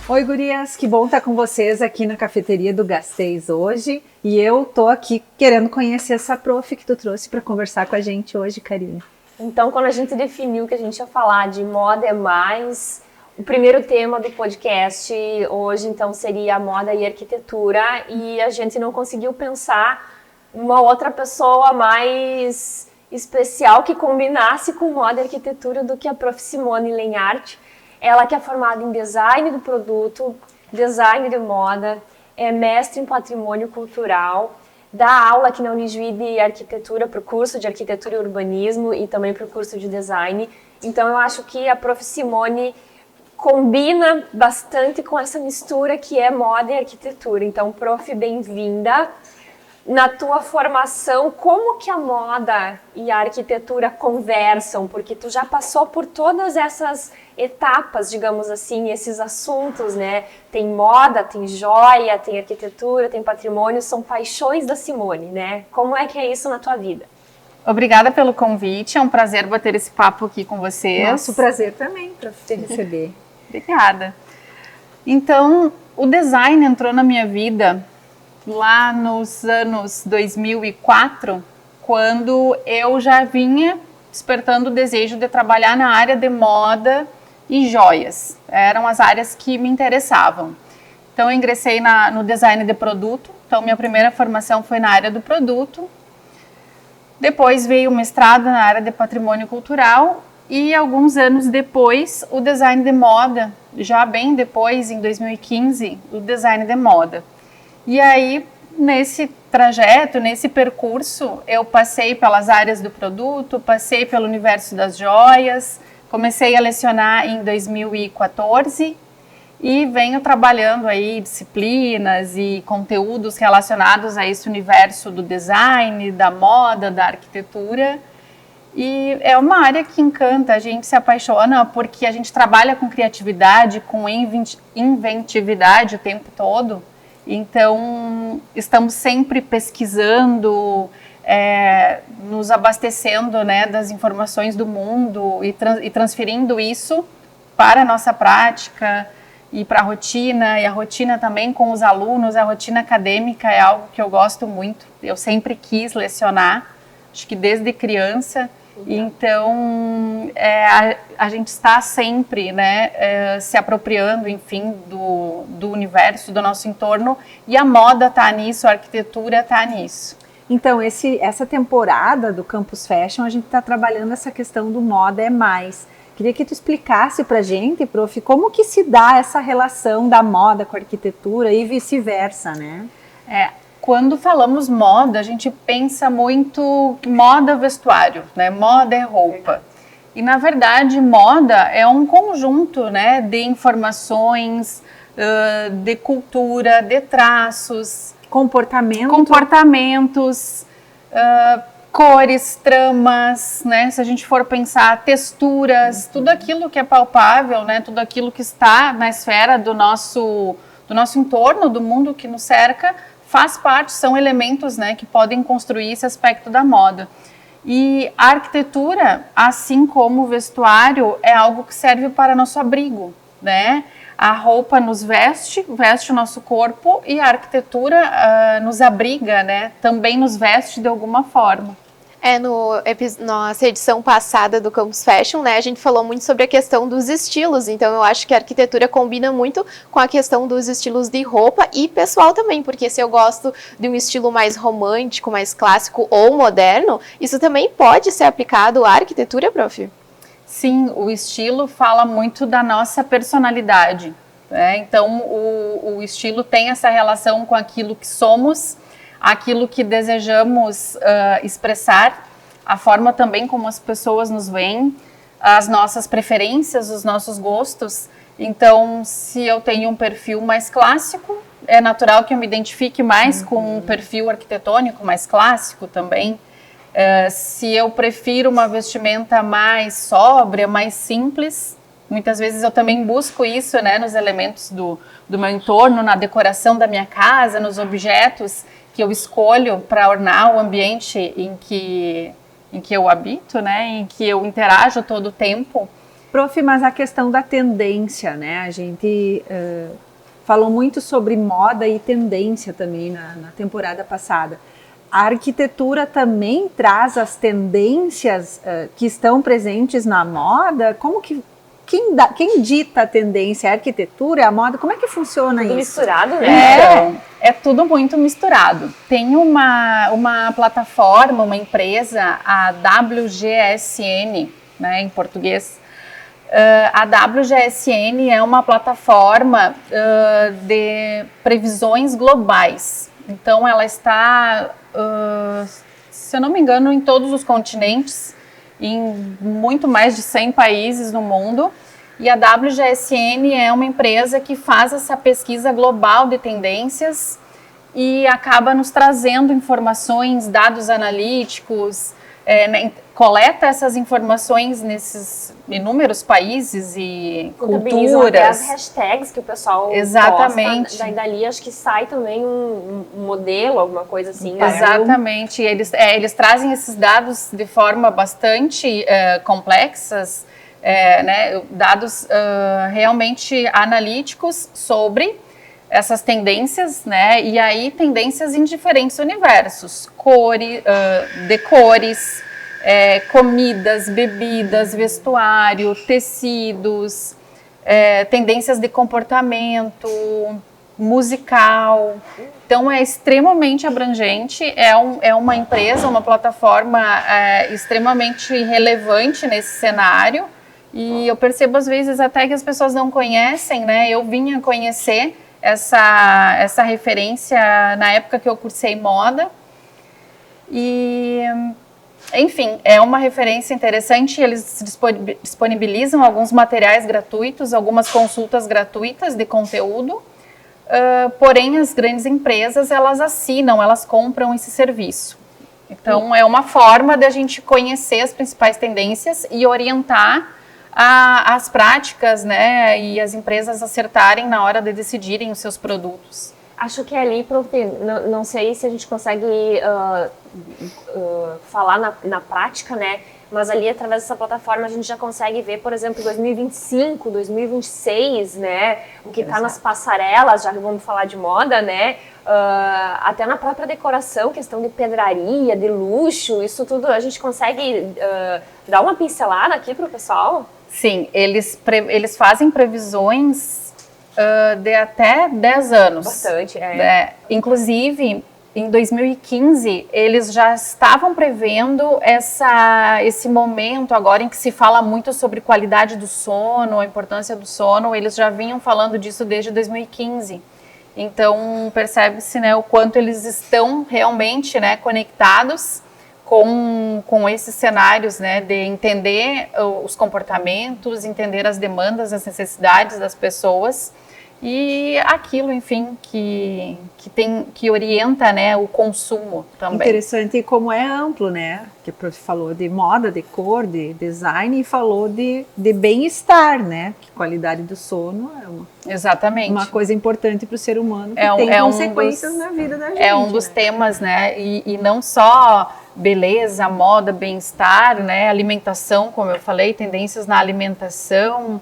Oi, gurias, que bom estar com vocês aqui na cafeteria do Gasteiz hoje. E eu tô aqui querendo conhecer essa prof que tu trouxe para conversar com a gente hoje, Karine. Então, quando a gente definiu que a gente ia falar de moda é mais, o primeiro tema do podcast hoje, então, seria a moda e arquitetura, e a gente não conseguiu pensar uma outra pessoa mais especial que combinasse com moda e arquitetura do que a prof. Simone Lenhart. Ela que é formada em design do produto, design de moda, é mestre em patrimônio cultural, dá aula aqui na Unijuí de arquitetura, para o curso de arquitetura e urbanismo e também para o curso de design. Então eu acho que a prof. Simone combina bastante com essa mistura que é moda e arquitetura. Então, prof, bem-vinda. Na tua formação, como que a moda e a arquitetura conversam? Porque tu já passou por todas essas etapas, digamos assim, esses assuntos, né? Tem moda, tem joia, tem arquitetura, tem patrimônio, são paixões da Simone, né? Como é que é isso na tua vida? Obrigada pelo convite, é um prazer bater esse papo aqui com vocês. Nosso prazer também para te receber. Obrigada. Então, o design entrou na minha vida lá nos anos 2004, quando eu já vinha despertando o desejo de trabalhar na área de moda e joias. Eram as áreas que me interessavam. Então eu ingressei no design de produto, então minha primeira formação foi na área do produto. Depois veio o mestrado na área de patrimônio cultural e alguns anos depois o design de moda, já bem depois, em 2015, o design de moda. E aí, nesse trajeto, nesse percurso, eu passei pelas áreas do produto, passei pelo universo das joias, comecei a lecionar em 2014 e venho trabalhando aí disciplinas e conteúdos relacionados a esse universo do design, da moda, da arquitetura. E é uma área que encanta, a gente se apaixona porque a gente trabalha com criatividade, com inventividade o tempo todo. Então, estamos sempre pesquisando, nos abastecendo, né, das informações do mundo e transferindo isso para a nossa prática e para a rotina. E a rotina também com os alunos, a rotina acadêmica é algo que eu gosto muito. Eu sempre quis lecionar, acho que desde criança. Então, a gente está sempre, né, se apropriando, enfim, do universo, do nosso entorno, e a moda está nisso, a arquitetura está nisso. Então, essa temporada do Campus Fashion, a gente está trabalhando essa questão do moda é mais. Queria que tu explicasse para a gente, prof, como que se dá essa relação da moda com a arquitetura e vice-versa, né? Quando falamos moda, a gente pensa muito moda vestuário, né? Moda é roupa. E, na verdade, moda é um conjunto, né, de informações, de cultura, de traços, comportamentos, cores, tramas, né? Se a gente for pensar texturas, tudo aquilo que é palpável, né? Tudo aquilo que está na esfera do nosso entorno, do mundo que nos cerca, faz parte, são elementos, né, que podem construir esse aspecto da moda. E a arquitetura, assim como o vestuário, é algo que serve para nosso abrigo, né? A roupa nos veste o nosso corpo, e a arquitetura nos abriga, né? Também nos veste de alguma forma. Nossa edição passada do Campus Fashion, né, a gente falou muito sobre a questão dos estilos, então eu acho que a arquitetura combina muito com a questão dos estilos de roupa e pessoal também, porque se eu gosto de um estilo mais romântico, mais clássico ou moderno, isso também pode ser aplicado à arquitetura, prof? Sim, o estilo fala muito da nossa personalidade, né? Então o estilo tem essa relação com aquilo que somos, aquilo que desejamos expressar, a forma também como as pessoas nos veem, as nossas preferências, os nossos gostos. Então, se eu tenho um perfil mais clássico, é natural que eu me identifique mais com um perfil arquitetônico mais clássico também. Se eu prefiro uma vestimenta mais sóbria, mais simples, muitas vezes eu também busco isso, né, nos elementos do meu entorno, na decoração da minha casa, nos objetos que eu escolho para ornar o ambiente em que eu habito, né, em que eu interajo todo o tempo. Prof, mas a questão da tendência, né? A gente falou muito sobre moda e tendência também na temporada passada. A arquitetura também traz as tendências que estão presentes na moda? Como que quem dita a tendência? A arquitetura, a moda? Como é que funciona tudo isso? misturado, né? É tudo muito misturado. Tem uma plataforma, uma empresa, a WGSN, né, em português. A WGSN é uma plataforma de previsões globais. Então, ela está, se eu não me engano, em todos os continentes, em muito mais de 100 países no mundo. E a WGSN é uma empresa que faz essa pesquisa global de tendências e acaba nos trazendo informações, dados analíticos, coleta essas informações nesses inúmeros países e culturas. As hashtags que o pessoal exatamente posta, dali acho que sai também um modelo, alguma coisa assim. Né? Exatamente, eles trazem esses dados de forma bastante complexas, né, dados realmente analíticos sobre essas tendências, né, e aí tendências em diferentes universos, de cores, comidas, bebidas, vestuário, tecidos, tendências de comportamento, musical. Então é extremamente abrangente, é uma empresa, uma plataforma extremamente relevante nesse cenário, e eu percebo às vezes até que as pessoas não conhecem, né? Eu vim a conhecer essa referência na época que eu cursei moda, e enfim, é uma referência interessante. Eles disponibilizam alguns materiais gratuitos, algumas consultas gratuitas de conteúdo, porém as grandes empresas, elas assinam, elas compram esse serviço. Então é uma forma de a gente conhecer as principais tendências e orientar as práticas, né, e as empresas acertarem na hora de decidirem os seus produtos. Acho que ali, não sei se a gente consegue falar na prática, né? Mas ali, através dessa plataforma, a gente já consegue ver, por exemplo, 2025, 2026, né? O que está nas passarelas, já que vamos falar de moda, né? Até na própria decoração, questão de pedraria, de luxo, isso tudo, a gente consegue dar uma pincelada aqui para o pessoal? Sim, eles fazem previsões de até 10 anos. Bastante, inclusive, em 2015, eles já estavam prevendo esse momento agora em que se fala muito sobre qualidade do sono, a importância do sono. Eles já vinham falando disso desde 2015. Então, percebe-se, né, o quanto eles estão realmente, né, conectados com esses cenários, né, de entender os comportamentos, entender as demandas, as necessidades das pessoas e aquilo, enfim, que orienta, né, o consumo também. Interessante como é amplo, né? Que o prof falou de moda, de cor, de design, e falou de bem-estar, né? Que qualidade do sono é exatamente uma coisa importante para o ser humano, que tem consequências na vida da gente. É um dos temas, né? E não só beleza, moda, bem-estar, né? Alimentação, como eu falei, tendências na alimentação,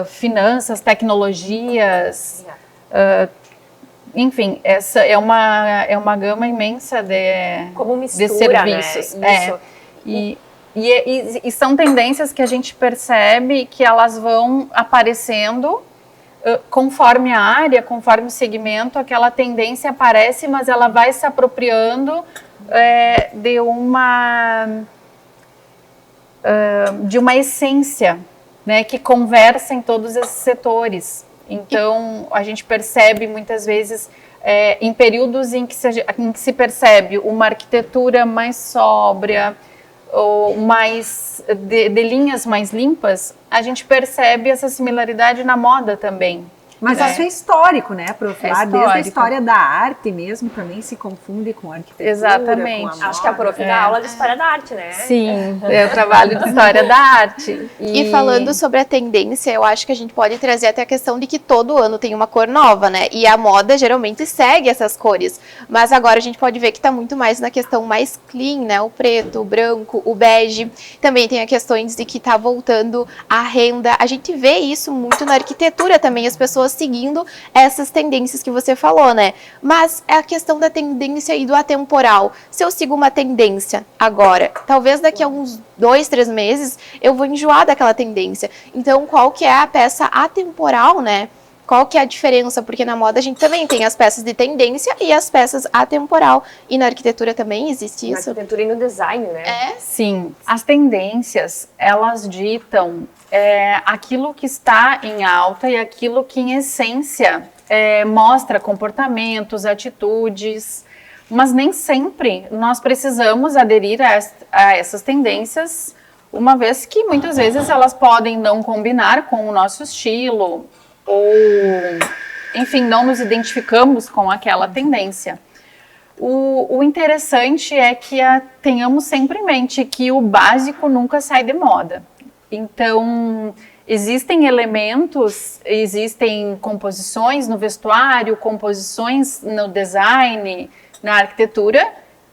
finanças, tecnologias, enfim, essa é uma gama imensa de serviços. Né? Isso. E são tendências que a gente percebe que elas vão aparecendo conforme a área, conforme o segmento, aquela tendência aparece, mas ela vai se apropriando de uma essência, né, que conversa em todos esses setores. Então, a gente percebe muitas vezes, em períodos em que se percebe uma arquitetura mais sóbria, ou mais de linhas mais limpas, a gente percebe essa similaridade na moda também. Mas isso é histórico, né, prof? É Lá desde a histórico. história da arte mesmo também se confunde com a arquitetura. Exatamente. Com a Acho que a prof dá aula de história da arte, né? Sim, eu trabalho de história da arte. E falando sobre a tendência, eu acho que a gente pode trazer até a questão de que todo ano tem uma cor nova, né? E a moda geralmente segue essas cores. Mas agora a gente pode ver que tá muito mais na questão mais clean, né? O preto, o branco, o bege. Também tem a questões de que tá voltando a renda. A gente vê isso muito na arquitetura também, as pessoas seguindo essas tendências que você falou, né? Mas é a questão da tendência e do atemporal. Se eu sigo uma tendência agora, talvez daqui a uns 2, 3 meses, eu vou enjoar daquela tendência. Então, qual que é a peça atemporal, né? Qual que é a diferença? Porque na moda a gente também tem as peças de tendência e as peças atemporal. E na arquitetura também existe Na isso? arquitetura e no design, né? Sim, as tendências, elas ditam aquilo que está em alta e aquilo que, em essência, mostra comportamentos, atitudes, mas nem sempre nós precisamos aderir a essas tendências, uma vez que muitas vezes elas podem não combinar com o nosso estilo, ou, enfim, não nos identificamos com aquela tendência. O interessante é que tenhamos sempre em mente que o básico nunca sai de moda. Então, existem elementos, existem composições no vestuário, composições no design, na arquitetura,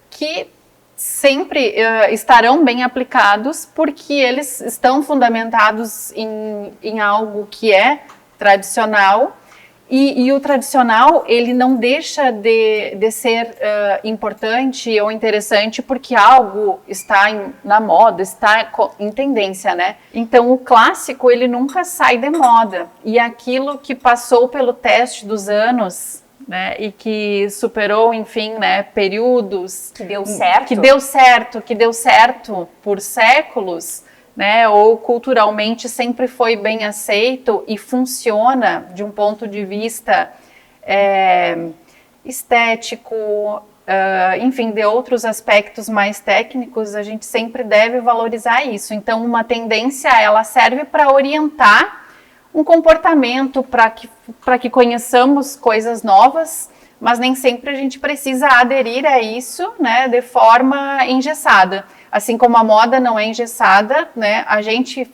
que sempre estarão bem aplicados porque eles estão fundamentados em algo que é tradicional. E o tradicional, ele não deixa de ser importante ou interessante porque algo está na moda, está em tendência, né? Então, o clássico, ele nunca sai de moda. E aquilo que passou pelo teste dos anos, né, e que superou, enfim, né, períodos... Que deu certo. Que deu certo por séculos... né, ou culturalmente sempre foi bem aceito e funciona de um ponto de vista estético, enfim, de outros aspectos mais técnicos, a gente sempre deve valorizar isso. Então, uma tendência, ela serve para orientar um comportamento, para que conheçamos coisas novas, mas nem sempre a gente precisa aderir a isso, né, de forma engessada. Assim como a moda não é engessada, né, a gente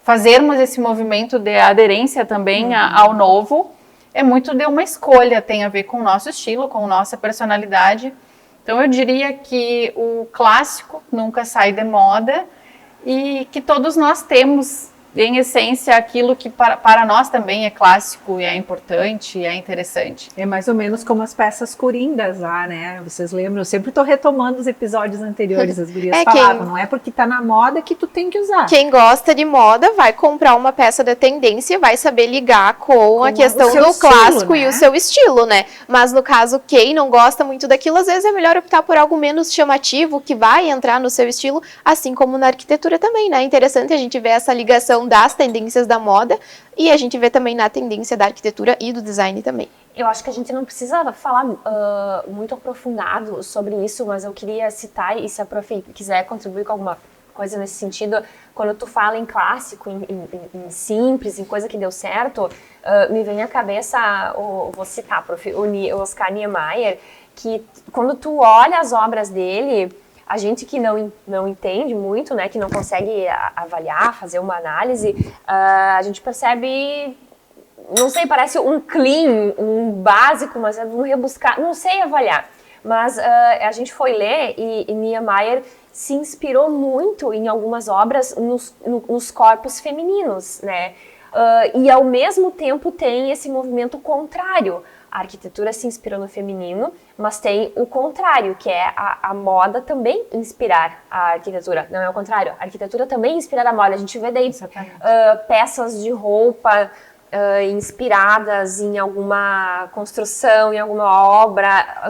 fazermos esse movimento de aderência também ao novo é muito de uma escolha, tem a ver com o nosso estilo, com a nossa personalidade. Então eu diria que o clássico nunca sai de moda e que todos nós temos, em essência, aquilo que para nós também é clássico e é importante e é interessante. É mais ou menos como as peças coringas lá, né? Vocês lembram? Eu sempre estou retomando os episódios anteriores, as gurias falavam, não é porque tá na moda que tu tem que usar. Quem gosta de moda vai comprar uma peça da tendência e vai saber ligar com a questão do estilo, clássico, né? E né? o seu estilo, né? Mas no caso, quem não gosta muito daquilo, às vezes é melhor optar por algo menos chamativo, que vai entrar no seu estilo, assim como na arquitetura também, né? É interessante a gente ver essa ligação das tendências da moda e a gente vê também na tendência da arquitetura e do design também. Eu acho que a gente não precisa falar muito aprofundado sobre isso, mas eu queria citar, e se a prof quiser contribuir com alguma coisa nesse sentido, quando tu fala em clássico, em simples, em coisa que deu certo, me vem à cabeça, vou citar, prof, o Oscar Niemeyer, que quando tu olha as obras dele, a gente que não entende muito, né, que não consegue avaliar, fazer uma análise, a gente percebe, não sei, parece um clean, um básico, mas é um rebuscar, não sei avaliar. Mas a gente foi ler e Niemeyer se inspirou muito em algumas obras nos corpos femininos, né? E ao mesmo tempo tem esse movimento contrário. A arquitetura se inspirou no feminino, mas tem o contrário, que é a moda também inspirar a arquitetura. Não é o contrário, a arquitetura também inspirar a moda. A gente vê daí peças de roupa inspiradas em alguma construção, em alguma obra,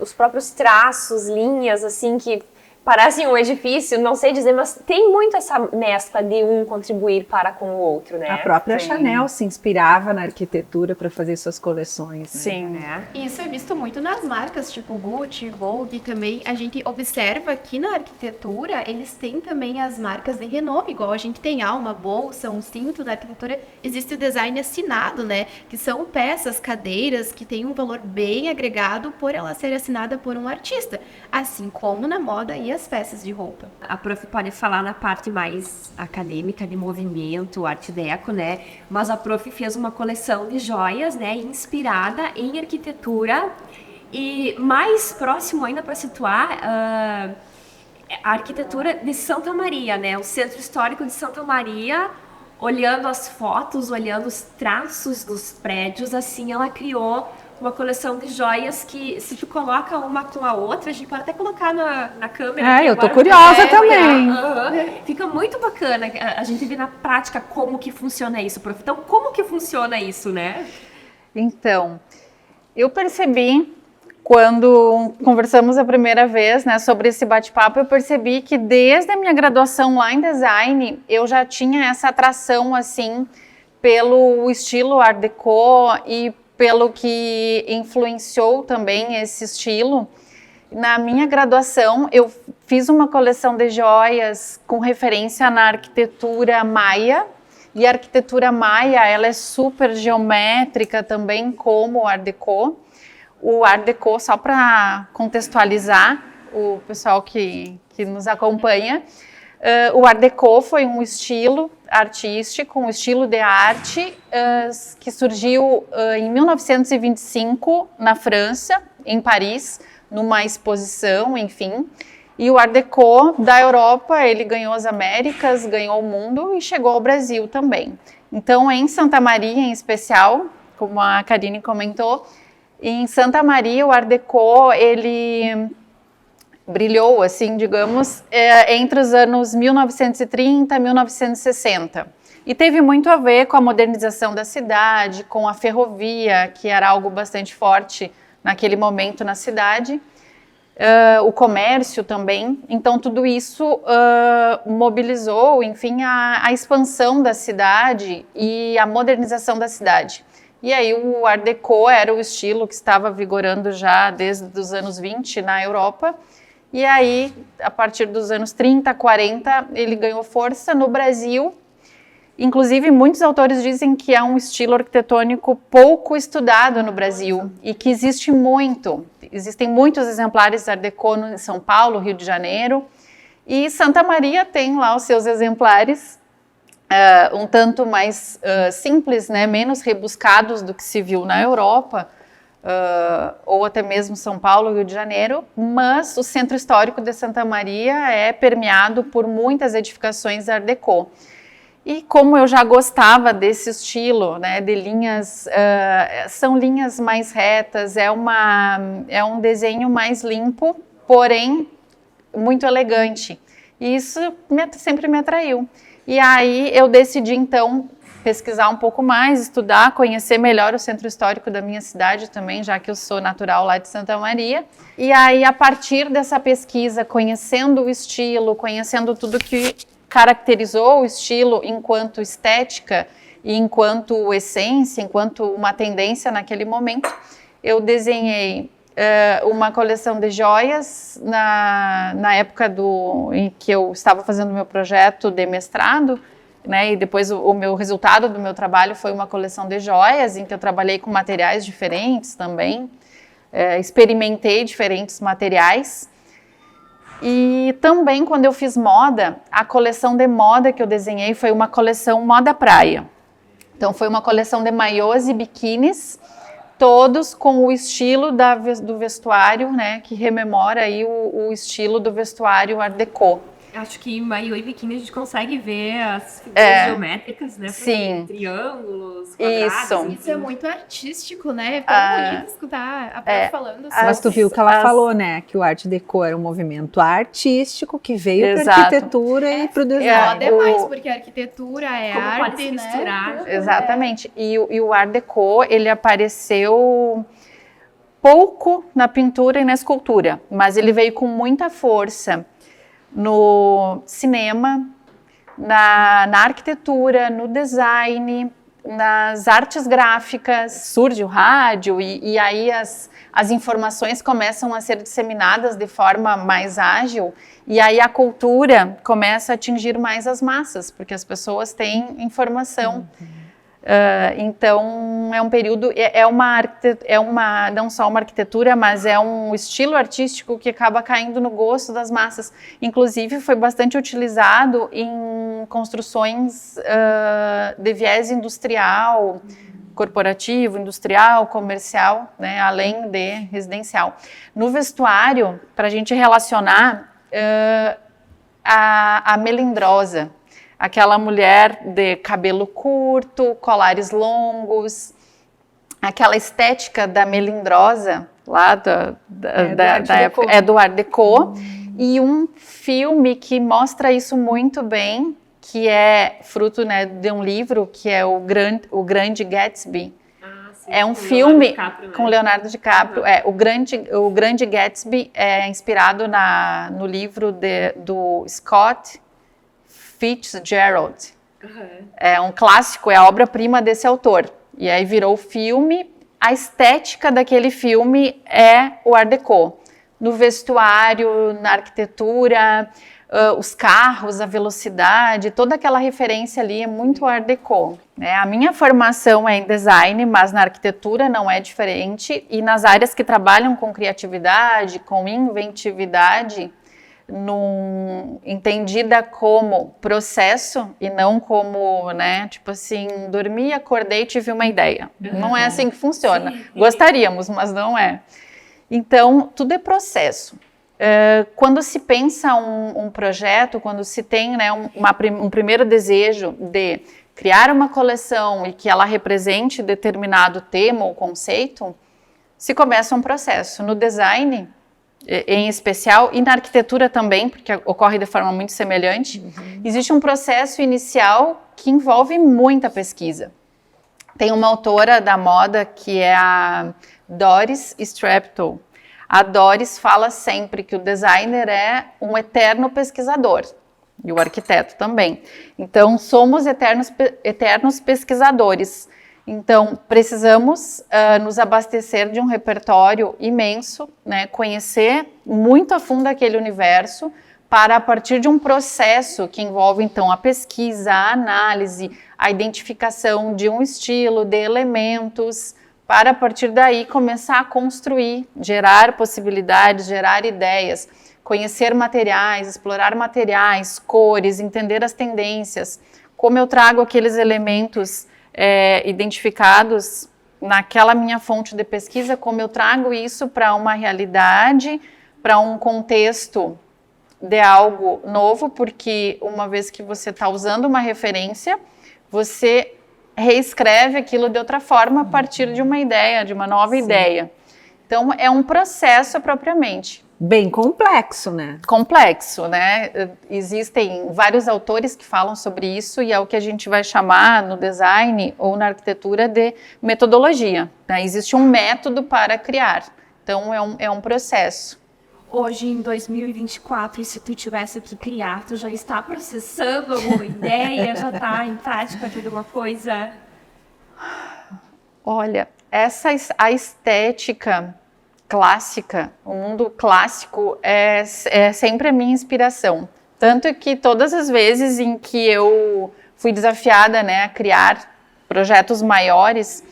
os próprios traços, linhas, assim, que parece um edifício, não sei dizer, mas tem muito essa mescla de um contribuir para com o outro, né? A própria Sim. Chanel se inspirava na arquitetura para fazer suas coleções. Né? Sim. Isso é visto muito nas marcas, tipo Gucci, Vogue também. A gente observa que na arquitetura, eles têm também as marcas de renome, igual a gente tem uma bolsa, um cinto. Na arquitetura existe o design assinado, né? Que são peças, cadeiras, que têm um valor bem agregado por ela ser assinada por um artista. Assim como na moda e as peças de roupa. A prof pode falar na parte mais acadêmica de movimento, arte deco, né? Mas a prof fez uma coleção de joias, né? Inspirada em arquitetura e mais próximo ainda para situar a arquitetura de Santa Maria, né? O Centro Histórico de Santa Maria, olhando as fotos, olhando os traços dos prédios, assim, ela criou uma coleção de joias que, se tu coloca uma com a outra, a gente pode até colocar na câmera. Eu tô agora, curiosa também. Fica muito bacana a gente ver na prática como que funciona isso, prof. Então, como que funciona isso, né? Então, eu percebi, quando conversamos a primeira vez, né, sobre esse bate-papo, eu percebi que desde a minha graduação lá em design, eu já tinha essa atração, assim, pelo estilo Art Deco e pelo que influenciou também esse estilo. Na minha graduação, eu fiz uma coleção de joias com referência na arquitetura maia, e a arquitetura maia, ela é super geométrica também, como o Art Deco. O Art Deco, só para contextualizar o pessoal que nos acompanha, o Art Deco foi um estilo artístico, um estilo de arte que surgiu em 1925 na França, em Paris, numa exposição, enfim. E o Art Deco da Europa, ele ganhou as Américas, ganhou o mundo e chegou ao Brasil também. Então, em Santa Maria, em especial, como a Karine comentou, em Santa Maria, o Art Deco, ele brilhou, assim, digamos, entre os anos 1930 e 1960. E teve muito a ver com a modernização da cidade, com a ferrovia, que era algo bastante forte naquele momento na cidade, o comércio também. Então, tudo isso mobilizou, enfim, a expansão da cidade e a modernização da cidade. E aí o Art Deco era o estilo que estava vigorando já desde os anos 20 na Europa. E aí, a partir dos anos 30, 40, ele ganhou força no Brasil. Inclusive, muitos autores dizem que é um estilo arquitetônico pouco estudado no Brasil e que existe muito. Existem muitos exemplares de Art Deco em São Paulo, Rio de Janeiro. E Santa Maria tem lá os seus exemplares, um tanto mais simples, né, menos rebuscados do que se viu na Europa, ou até mesmo São Paulo, Rio de Janeiro, mas o Centro Histórico de Santa Maria é permeado por muitas edificações Art Deco. E como eu já gostava desse estilo, né, de linhas, são linhas mais retas, é um desenho mais limpo, porém muito elegante. E isso sempre me atraiu. E aí eu decidi então pesquisar um pouco mais, estudar, conhecer melhor o centro histórico da minha cidade também, já que eu sou natural lá de Santa Maria. E aí, a partir dessa pesquisa, conhecendo o estilo, conhecendo tudo que caracterizou o estilo enquanto estética e enquanto essência, enquanto uma tendência naquele momento, eu desenhei uma coleção de joias na época em que eu estava fazendo meu projeto de mestrado, né, e depois o meu resultado do meu trabalho foi uma coleção de joias, em que eu trabalhei com materiais diferentes também, experimentei diferentes materiais. E também, quando eu fiz moda, a coleção de moda que eu desenhei foi uma coleção moda praia. Então, foi uma coleção de maiôs e biquínis, todos com o estilo do vestuário, né, que rememora aí o estilo do vestuário Art Deco. Acho que em maiô e biquíni a gente consegue ver as figuras geométricas, né? Sim. Triângulos, quadrados. Isso é muito artístico, né? É tão bonito escutar a Prof falando sobre Mas tu viu o que ela falou, né? Que o Art Deco era um movimento artístico que veio para a arquitetura e para o design. Moda é mais, porque a arquitetura é como arte, pode se né? misturar. Exatamente. E o Art Deco, ele apareceu pouco na pintura e na escultura, mas ele veio com muita força no cinema, na arquitetura, no design, nas artes gráficas. Surge o rádio e aí as informações começam a ser disseminadas de forma mais ágil e aí a cultura começa a atingir mais as massas, porque as pessoas têm informação. Então é um período, não só uma arquitetura, mas é um estilo artístico que acaba caindo no gosto das massas. Inclusive foi bastante utilizado em construções de viés industrial, corporativo, industrial, comercial, né, além de residencial. No vestuário, para a gente relacionar a melindrosa, aquela mulher de cabelo curto, colares longos, aquela estética da melindrosa, lá da época, do Art Deco, e um filme que mostra isso muito bem, que é fruto, né, de um livro, que é o Grande Gatsby. Sim, é um filme DiCaprio, né? com Leonardo DiCaprio. O Grande Gatsby é inspirado no livro do Scott Fitzgerald. É um clássico, é a obra-prima desse autor. E aí virou filme. A estética daquele filme é o Art Deco. No vestuário, na arquitetura, os carros, a velocidade, toda aquela referência ali é muito Art Deco. Né? A minha formação é em design, mas na arquitetura não é diferente. E nas áreas que trabalham com criatividade, com inventividade, entendida como processo e não como, né, tipo assim, dormi, acordei e tive uma ideia. Não é assim que funciona. Sim. Gostaríamos, mas não é. Então, tudo é processo. Quando se pensa um projeto, quando se tem, né, um primeiro desejo de criar uma coleção e que ela represente determinado tema ou conceito, se começa um processo. No design, em especial, e na arquitetura também, porque ocorre de forma muito semelhante, existe um processo inicial que envolve muita pesquisa. Tem uma autora da moda que é a Doris Steptoe. A Doris fala sempre que o designer é um eterno pesquisador, e o arquiteto também. Então, somos eternos pesquisadores. Então, precisamos nos abastecer de um repertório imenso, né, conhecer muito a fundo aquele universo, para, a partir de um processo que envolve, então, a pesquisa, a análise, a identificação de um estilo, de elementos, para, a partir daí, começar a construir, gerar possibilidades, gerar ideias, conhecer materiais, explorar materiais, cores, entender as tendências, como eu trago aqueles elementos identificados naquela minha fonte de pesquisa, como eu trago isso para uma realidade, para um contexto de algo novo, porque uma vez que você está usando uma referência, você reescreve aquilo de outra forma a partir de uma ideia, de uma nova ideia. Então, é um processo propriamente. Bem complexo, né? Complexo, né? Existem vários autores que falam sobre isso e é o que a gente vai chamar no design ou na arquitetura de metodologia. Né? Existe um método para criar. Então, é um processo. Hoje, em 2024, se tu tivesse que criar, tu já está processando alguma ideia? Já está em prática de alguma coisa? Olha, a estética clássica, o mundo clássico é sempre a minha inspiração. Tanto que todas as vezes em que eu fui desafiada, né, a criar projetos maiores,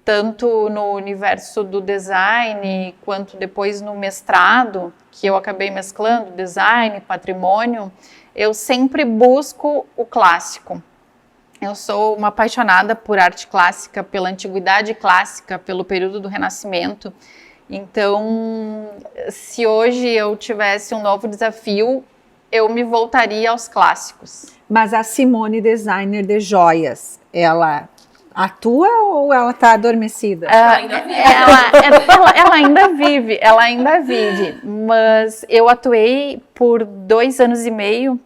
tanto no universo do design, quanto depois no mestrado, que eu acabei mesclando design, patrimônio, eu sempre busco o clássico. Eu sou uma apaixonada por arte clássica, pela antiguidade clássica, pelo período do Renascimento. Então, se hoje eu tivesse um novo desafio, eu me voltaria aos clássicos. Mas a Simone, designer de joias, ela atua ou ela está adormecida? Ela ainda vive, mas eu atuei por 2 anos e meio,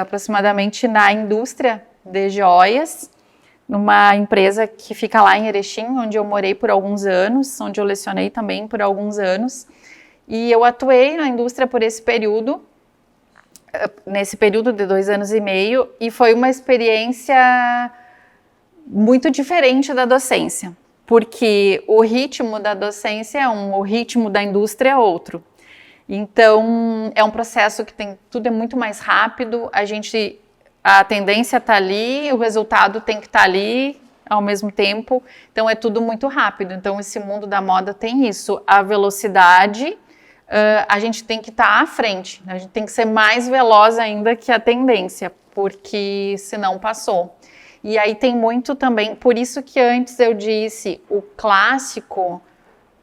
aproximadamente, na indústria de joias, numa empresa que fica lá em Erechim, onde eu morei por alguns anos, onde eu lecionei também por alguns anos, e eu atuei na indústria por esse período, nesse período de 2 anos e meio, e foi uma experiência muito diferente da docência, porque o ritmo da docência é um, o ritmo da indústria é outro. Então, é um processo que tudo é muito mais rápido, a tendência está ali, o resultado tem que estar ali ao mesmo tempo, então é tudo muito rápido. Então, esse mundo da moda tem isso, a velocidade, a gente tem que estar à frente, a gente tem que ser mais veloz ainda que a tendência, porque senão passou. E aí tem muito também, por isso que antes eu disse, o clássico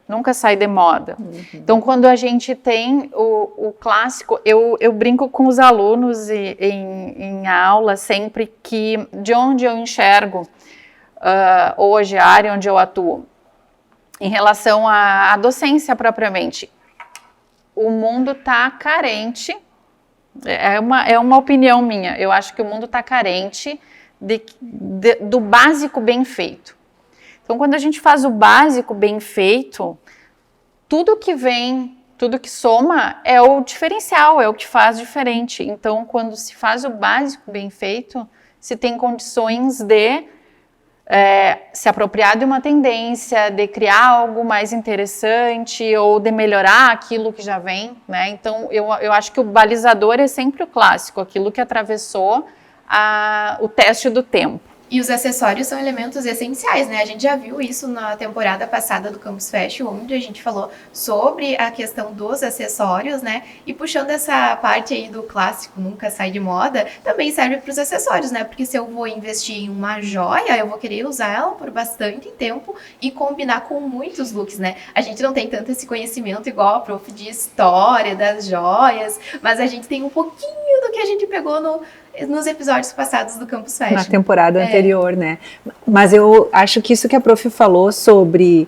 nunca sai de moda. Então, quando a gente tem o clássico, eu brinco com os alunos em aula sempre que de onde eu enxergo hoje a área onde eu atuo, em relação à docência propriamente, o mundo está carente, é uma opinião minha, eu acho que o mundo está carente do básico bem feito. Então, quando a gente faz o básico bem feito, tudo que vem, tudo que soma é o diferencial, é o que faz diferente. Então, quando se faz o básico bem feito, se tem condições de se apropriar de uma tendência, de criar algo mais interessante ou de melhorar aquilo que já vem, né? Então, eu acho que o balizador é sempre o clássico, aquilo que atravessou o teste do tempo. E os acessórios são elementos essenciais, né? A gente já viu isso na temporada passada do Campus Fashion, onde a gente falou sobre a questão dos acessórios, né? E puxando essa parte aí do clássico nunca sai de moda, também serve para os acessórios, né? Porque se eu vou investir em uma joia, eu vou querer usar ela por bastante tempo e combinar com muitos looks, né? A gente não tem tanto esse conhecimento igual a prof de história das joias, mas a gente tem um pouquinho do que a gente pegou nos episódios passados do Campus Fashion. Na temporada anterior, né? Mas eu acho que isso que a prof falou sobre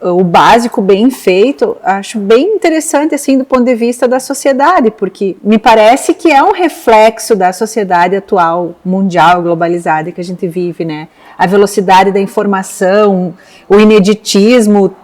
o básico bem feito, acho bem interessante, assim, do ponto de vista da sociedade, porque me parece que é um reflexo da sociedade atual, mundial, globalizada que a gente vive, né? A velocidade da informação, o ineditismo,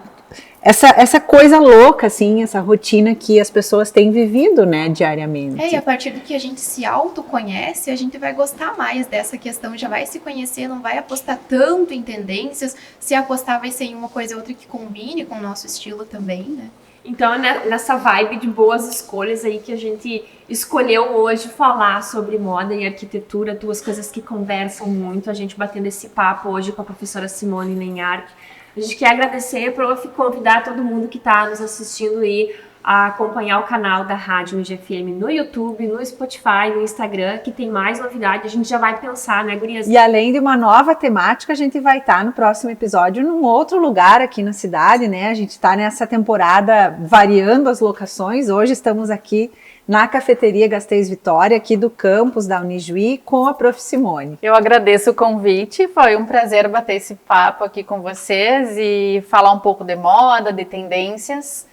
essa coisa louca, assim, essa rotina que as pessoas têm vivido, né, diariamente. E a partir do que a gente se autoconhece, a gente vai gostar mais dessa questão, já vai se conhecer, não vai apostar tanto em tendências, se apostar vai ser em uma coisa ou outra que combine com o nosso estilo também, né? Então, nessa vibe de boas escolhas aí que a gente escolheu hoje falar sobre moda e arquitetura, duas coisas que conversam muito, a gente batendo esse papo hoje com a professora Simone Lenhart. A gente quer agradecer, prof, convidar todo mundo que está nos assistindo aí a acompanhar o canal da Rádio UniGFM no YouTube, no Spotify, no Instagram, que tem mais novidade. A gente já vai pensar, né, gurias? E além de uma nova temática, a gente vai estar no próximo episódio num outro lugar aqui na cidade, né? A gente está nessa temporada variando as locações. Hoje estamos aqui na Cafeteria Gasteiz Vitória, aqui do campus da Unijuí, com a prof. Simone. Eu agradeço o convite, foi um prazer bater esse papo aqui com vocês e falar um pouco de moda, de tendências.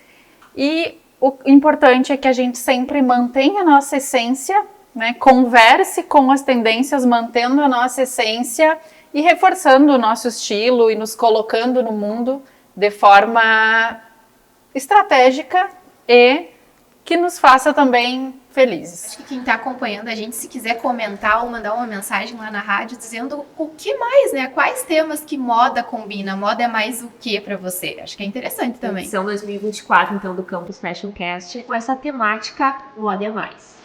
E o importante é que a gente sempre mantenha a nossa essência, né? Converse com as tendências, mantendo a nossa essência e reforçando o nosso estilo e nos colocando no mundo de forma estratégica e que nos faça também felizes. Acho que quem está acompanhando a gente, se quiser comentar ou mandar uma mensagem lá na rádio dizendo o que mais, né? Quais temas que moda combina? Moda é mais o que para você? Acho que é interessante também. Edição 2024, então, do Campus Fashion Cast, com essa temática Moda é Mais.